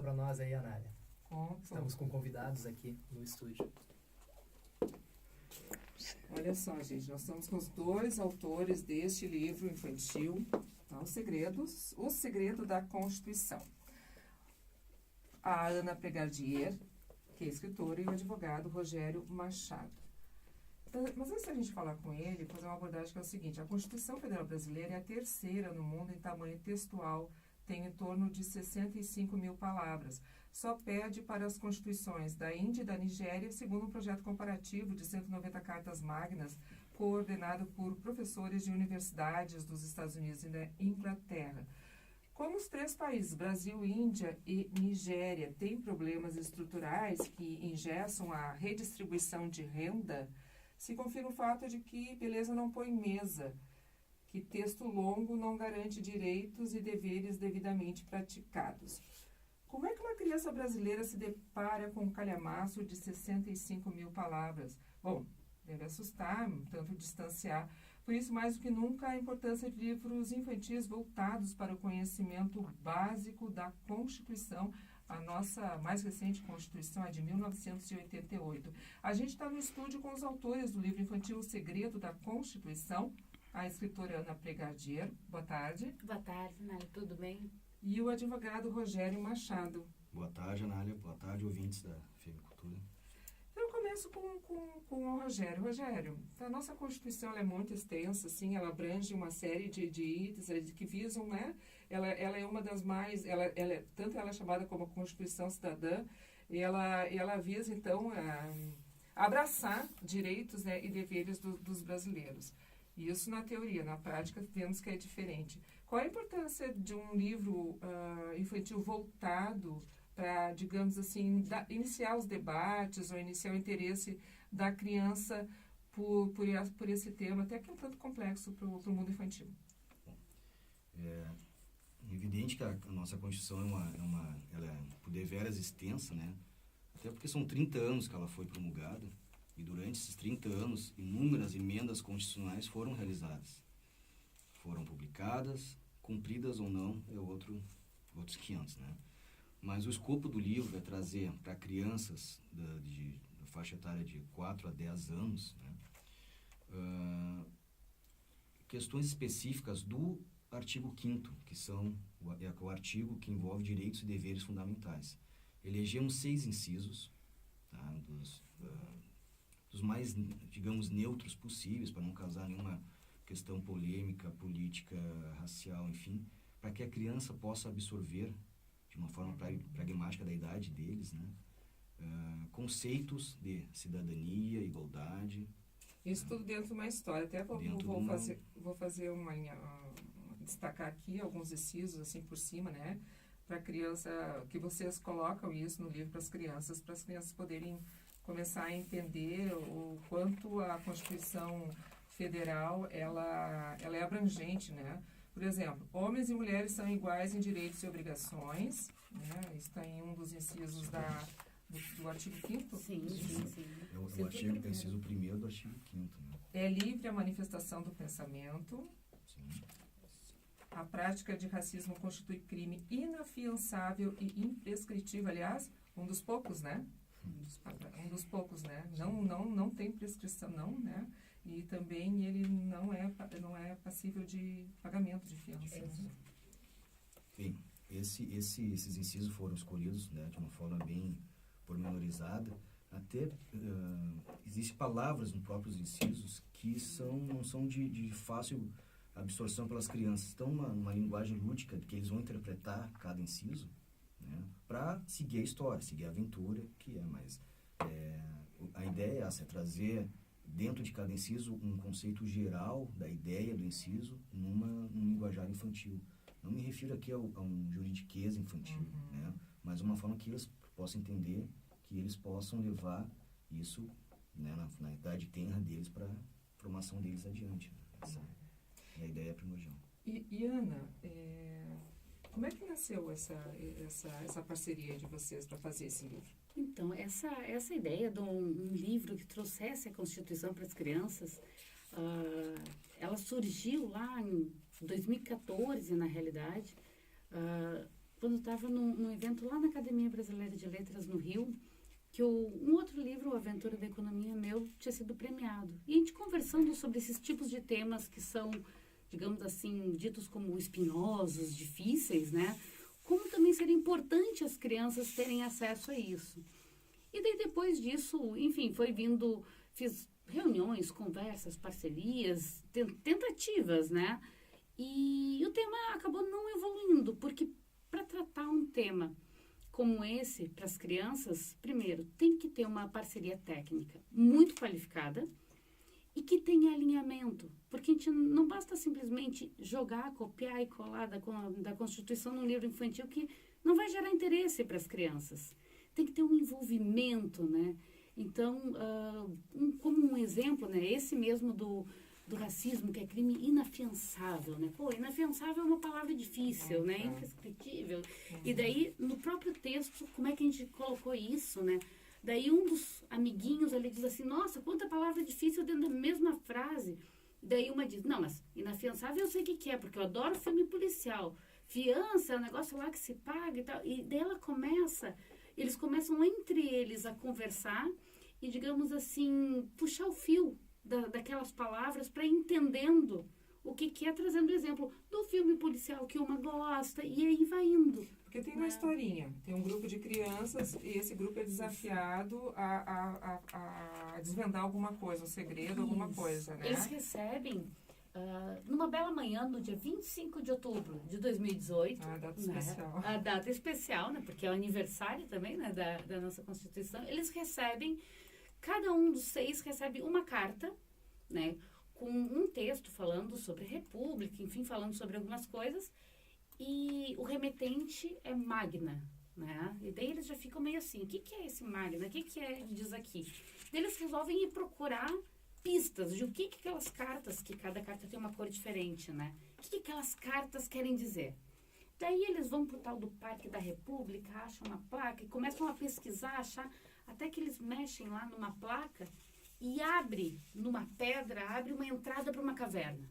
para nós aí, Anália. Conto. Estamos com convidados aqui no estúdio. Olha só, gente, nós estamos com os dois autores deste livro infantil, tá? O Segredo da Constituição. A Ana Pregardier, que é escritora, e o advogado Rogério Machado. Mas antes da gente falar com ele, fazer uma abordagem que é o seguinte: a Constituição Federal Brasileira é a terceira no mundo em tamanho textual, tem em torno de 65 mil palavras. Só perde para as constituições da Índia e da Nigéria, segundo um projeto comparativo de 190 cartas magnas, coordenado por professores de universidades dos Estados Unidos e da Inglaterra. Como os três países, Brasil, Índia e Nigéria, têm problemas estruturais que engessam a redistribuição de renda, se confirma o fato de que beleza não põe mesa, que texto longo não garante direitos e deveres devidamente praticados. Como é que uma criança brasileira se depara com um calhamaço de 65 mil palavras? Bom, deve assustar, tanto distanciar. Por isso, mais do que nunca, a importância de livros infantis voltados para o conhecimento básico da Constituição. A nossa mais recente Constituição é de 1988. A gente está no estúdio com os autores do livro infantil O Segredo da Constituição, a escritora Ana Pregardier. Boa tarde. Boa tarde, Anália. Tudo bem? E o advogado Rogério Machado. Boa tarde, Anália. Boa tarde, ouvintes da FM Cultura. Eu começo com o Rogério. Rogério, a nossa Constituição ela é muito extensa, assim, ela abrange uma série de itens que visam, né? Ela é uma das mais, tanto ela é chamada como a Constituição Cidadã, e ela visa, então, abraçar direitos, né, e deveres dos brasileiros. Isso na teoria, na prática vemos que é diferente. Qual a importância de um livro infantil voltado para, digamos assim, iniciar os debates ou iniciar o interesse da criança por esse tema, até que é um tanto complexo para o mundo infantil? Bom, é evidente que a nossa Constituição ela é por deveras extensa, né? Até porque são 30 anos que ela foi promulgada, e durante esses 30 anos, inúmeras emendas constitucionais foram realizadas. Foram publicadas, cumpridas ou não, é outros 500, né? Mas o escopo do livro é trazer para crianças da faixa etária de 4 a 10 anos, né, questões específicas do artigo 5º, que é o artigo que envolve direitos e deveres fundamentais. Elegemos 6 incisos, tá, dos mais, digamos, neutros possíveis, para não causar nenhuma questão polêmica, política, racial, enfim, para que a criança possa absorver, de uma forma pragmática da idade deles, né, conceitos de cidadania, igualdade. Isso tudo dentro de uma história. Até vou fazer destacar aqui alguns incisos assim por cima, né, para a criança, que vocês colocam isso no livro para as crianças poderem começar a entender o quanto a Constituição Federal ela é abrangente, né? Por exemplo, homens e mulheres são iguais em direitos e obrigações, né? Está em um dos incisos do artigo 5º. Sim. É o artigo, inciso 1º do artigo 5º, né? É livre a manifestação do pensamento. Sim. A prática de racismo constitui crime inafiançável e imprescritível. Aliás, um dos poucos, né? Não tem prescrição, não, né? E também ele não é passível de pagamento de fiança. Bem, esses incisos foram escolhidos, né, de uma forma bem pormenorizada. Até existem palavras nos próprios incisos que não são de fácil absorção pelas crianças. Então, uma linguagem lúdica que eles vão interpretar cada inciso, né, para seguir a história, seguir a aventura, que é mais... a ideia é essa, é trazer dentro de cada inciso um conceito geral da ideia do inciso num linguajar infantil. Não me refiro aqui a um juridiquês infantil, né, mas uma forma que eles possam entender, que eles possam levar isso, né, na idade tenra deles para a formação deles adiante. Né? Essa é a ideia primordial. E Ana, como é que nasceu essa parceria de vocês para fazer esse livro? Então, essa ideia de um livro que trouxesse a Constituição para as crianças, ela surgiu lá em 2014, na realidade, quando estava num evento lá na Academia Brasileira de Letras, no Rio, que um outro livro, O Aventura da Economia meu, tinha sido premiado. E a gente conversando sobre esses tipos de temas que são, digamos assim, ditos como espinhosos, difíceis, né? Como também seria importante as crianças terem acesso a isso. E daí depois disso, enfim, foi vindo, fiz reuniões, conversas, parcerias, tentativas, né? E o tema acabou não evoluindo, porque para tratar um tema como esse para as crianças, primeiro, tem que ter uma parceria técnica muito qualificada e que tenha alinhamento, porque a gente não basta simplesmente jogar, copiar e colar da Constituição num livro infantil que não vai gerar interesse para as crianças. Tem que ter um envolvimento, né? Então, como um exemplo, né, esse mesmo do racismo, que é crime inafiançável, né? Pô, inafiançável é uma palavra difícil, né? Imprescritível. E daí, no próprio texto, como é que a gente colocou isso, né? Daí um dos amiguinhos ali diz assim, nossa, quanta palavra difícil dentro da mesma frase. Daí uma diz, não, mas inafiançável eu sei o que é, porque eu adoro filme policial. Fiança é um negócio lá que se paga e tal. E daí eles começam entre eles a conversar e, digamos assim, puxar o fio daquelas palavras para ir entendendo o que é, trazendo o exemplo do filme policial que uma gosta, e aí vai indo. Porque tem uma historinha, tem um grupo de crianças e esse grupo é desafiado a desvendar alguma coisa, um segredo, alguma coisa, né? Eles recebem, numa bela manhã, no dia 25 de outubro de 2018. A data né? especial. A data especial, né? Porque é o aniversário também, né? Da nossa Constituição. Eles recebem, cada um dos 6 recebe uma carta, né? Com um texto falando sobre a República, enfim, falando sobre algumas coisas. E o remetente é Magna, né? E daí eles já ficam meio assim, o que é esse Magna? O que é, diz aqui? Daí eles resolvem ir procurar pistas de o que aquelas cartas, que cada carta tem uma cor diferente, né? O que aquelas cartas querem dizer? Daí eles vão pro tal do Parque da República, acham uma placa e começam a pesquisar, achar, até que eles mexem lá numa placa e numa pedra, abre uma entrada para uma caverna.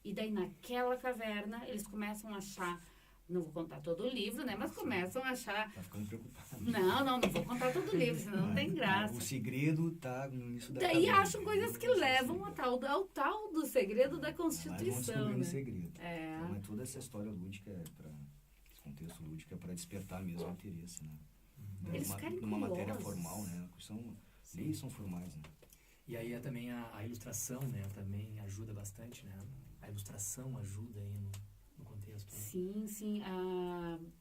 E daí naquela caverna eles começam a achar, não vou contar todo o livro, né? Mas começam a achar... Tá ficando preocupado. Não vou contar todo o livro, senão não tem graça. O segredo tá no início da Daí caverna. acham coisas que levam ao tal do segredo da Mas vão Constituição, descobrindo o né? segredo. É. Então, toda essa história lúdica, esse contexto lúdico é para despertar mesmo o interesse, né? Eles ficarem numa matéria curiosos. formal, né? Leis são formais, né? E aí também a ilustração, né? Também ajuda bastante, né? A ilustração ajuda aí no contexto. Né? Sim.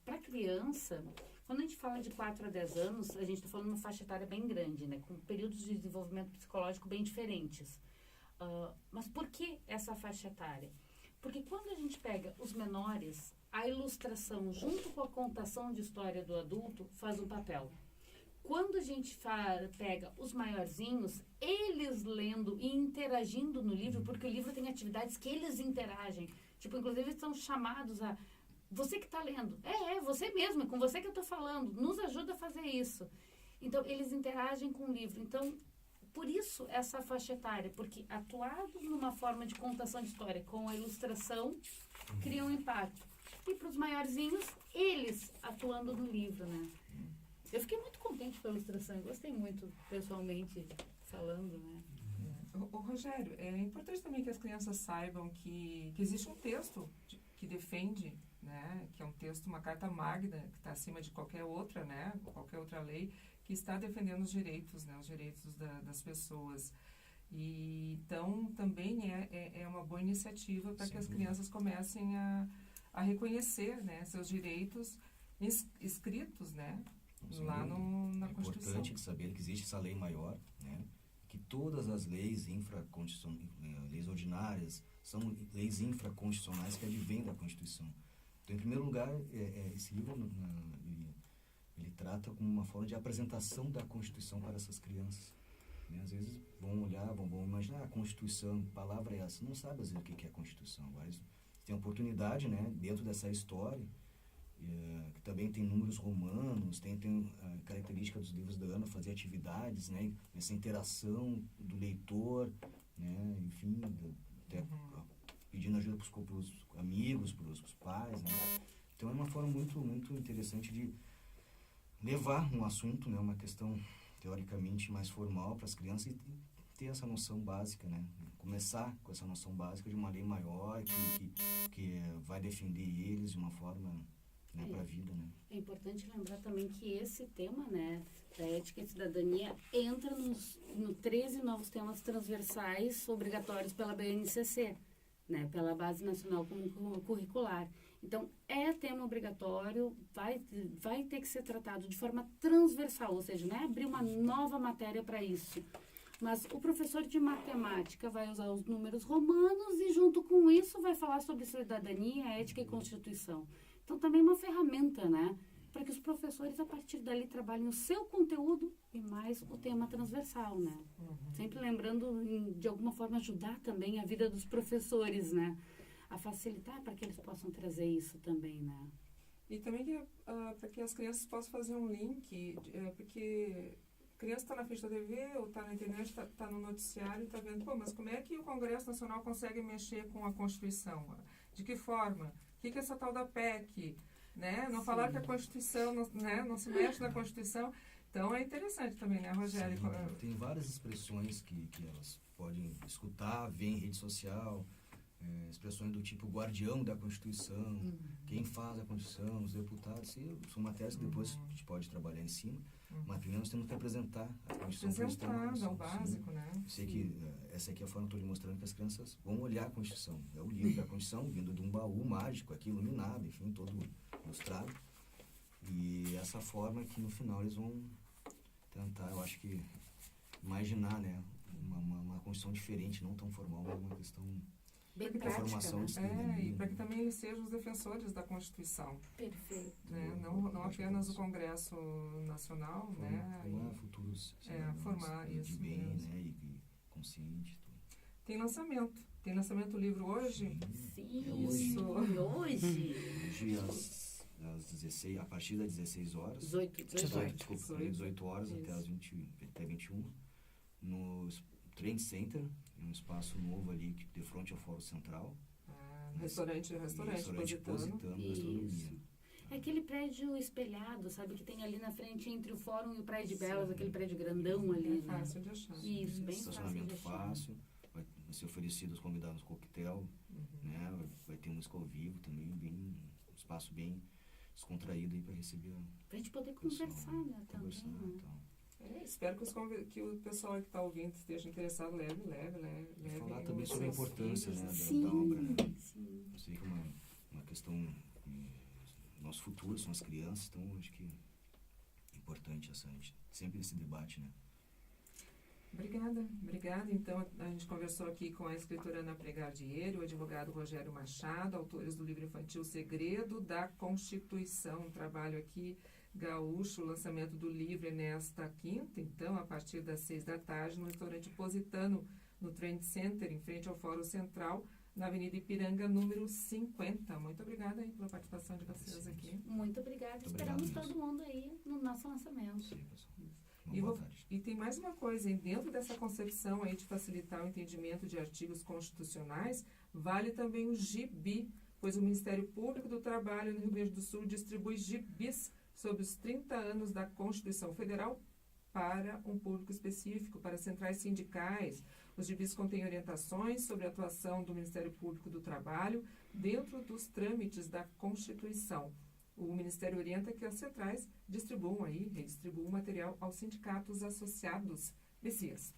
Para criança, quando a gente fala de 4 a 10 anos, a gente está falando de uma faixa etária bem grande, né? Com períodos de desenvolvimento psicológico bem diferentes. Mas por que essa faixa etária? Porque quando a gente pega os menores, a ilustração junto com a contação de história do adulto faz um papel. Quando a gente pega os maiorzinhos, eles lendo e interagindo no livro, porque o livro tem atividades que eles interagem. Tipo, inclusive, eles são chamados a... Você que está lendo. Você mesmo, é com você que eu estou falando. Nos ajuda a fazer isso. Então, eles interagem com o livro. Então, por isso, essa faixa etária. Porque atuado numa forma de contação de história com a ilustração, cria um impacto. E para os maiorzinhos, eles atuando no livro, né? Eu fiquei muito contente com a ilustração, eu gostei muito, pessoalmente, falando, né? Ô, Rogério, é importante também que as crianças saibam que existe um texto que defende, né, que é um texto, uma carta magna, que está acima de qualquer outra, né, qualquer outra lei, que está defendendo os direitos, né, os direitos das pessoas. E, então, também é uma boa iniciativa para que as crianças comecem a reconhecer, né, seus direitos escritos, né, lá na é Constituição. É importante saber que existe essa lei maior, né? Que todas as leis leis ordinárias, são leis infraconstitucionais que advêm da Constituição. Então, em primeiro lugar, esse livro ele trata como uma forma de apresentação da Constituição para essas crianças. Né? Às vezes vão olhar, vão imaginar a Constituição, que palavra é essa? Não sabe às vezes o que é a Constituição. Mas tem a oportunidade, né, dentro dessa história, que também tem números romanos, tem a característica dos livros da Ana, fazer atividades, né, essa interação do leitor, né, enfim, até pedindo ajuda para os amigos, para os pais, né, Então é uma forma muito, muito interessante de levar um assunto, né, uma questão teoricamente mais formal para as crianças e ter essa noção básica, né? Começar com essa noção básica de uma lei maior que vai defender eles de uma forma, né, para a vida, né? É importante lembrar também que esse tema, né, da ética e cidadania entra no 13 novos temas transversais obrigatórios pela BNCC, né, pela Base Nacional Comum Curricular. Então, é tema obrigatório, vai ter que ser tratado de forma transversal, ou seja, não é abrir uma nova matéria para isso. Mas o professor de matemática vai usar os números romanos e, junto com isso, vai falar sobre cidadania, ética e constituição. Então, também é uma ferramenta, né, para que os professores, a partir dali, trabalhem o seu conteúdo e mais o tema transversal, né? Sempre lembrando, de alguma forma, ajudar também a vida dos professores, né? A facilitar para que eles possam trazer isso também, né? E também para que as crianças possam fazer um link, porque a criança está na frente da TV ou está na internet, está no noticiário e está vendo, pô, mas como é que o Congresso Nacional consegue mexer com a Constituição? De que forma? O que é essa tal da PEC? Né? Não falar que a Constituição não se mexe na Constituição. Então é interessante também, né, Rogério? Sim, tem várias expressões que elas podem escutar, ver em rede social, expressões do tipo guardião da Constituição, quem faz a Constituição, os deputados, são matérias que depois a gente pode trabalhar em cima, mas primeiro nós temos que apresentar a Constituição. Apresentar, é o básico, né? Eu sei que essa aqui é a forma que eu estou lhe mostrando que as crianças vão olhar a Constituição. É o livro da Constituição, vindo de um baú mágico aqui, iluminado, enfim, todo ilustrado. E essa forma que no final eles vão tentar, eu acho que, imaginar, né, uma Constituição diferente, não tão formal, mas uma questão Bem de prática, formação né? de cidadania. E para que também eles sejam os defensores da Constituição. Perfeito. Né? Não apenas o Congresso Nacional, né? Formar futuros formar de isso bem, mesmo. né, e consciente. Tudo. Tem lançamento. Tem lançamento do livro hoje? Sim, É hoje. hoje. Hoje às 16, a partir das 16 horas. 18. Desculpa, 18 horas Isso. até 21, no Trade Center, um espaço novo ali de frente ao Fórum Central. Restaurante Positano, gastronomia. Isso. É aquele prédio espelhado, sabe, que tem ali na frente entre o Fórum e o Praia de Belas, aquele prédio grandão ali, É né? fácil de achar. Isso, bem fácil de Estacionamento achar. fácil, vai ser oferecido aos convidados coquetel, né? Vai ter música ao vivo também, um espaço bem descontraído aí para receber Pra gente poder pessoal, conversar, né, também, conversar né? e tal. Espero que o pessoal que está ouvindo esteja interessado, leve. E falar também os sobre a seus importância, filhos, né, Sim, da obra, né? sim. Eu sei que é uma questão, nosso futuro são as crianças, então acho que é importante sempre esse debate, né? Obrigada. Então, a gente conversou aqui com a escritora Ana Pregardieiro, o advogado Rogério Machado, autores do livro infantil O Segredo da Constituição, um trabalho aqui gaúcho. O lançamento do livro é nesta quinta, então, a partir das 6 da tarde, no restaurante Positano, no Trade Center, em frente ao Fórum Central, na Avenida Ipiranga, número 50. Muito obrigada aí pela participação de vocês aqui. Muito obrigada. Muito Esperamos obrigado todo mundo aí no nosso lançamento. Isso aí, pessoal. E, Boa tarde. e tem mais uma coisa, hein? Dentro dessa concepção aí de facilitar o entendimento de artigos constitucionais, vale também o gibi, pois o Ministério Público do Trabalho no Rio Grande do Sul distribui gibis sobre os 30 anos da Constituição Federal para um público específico, para centrais sindicais. Os gibis contêm orientações sobre a atuação do Ministério Público do Trabalho dentro dos trâmites da Constituição. O Ministério orienta que as centrais redistribuam o material aos sindicatos associados. Messias.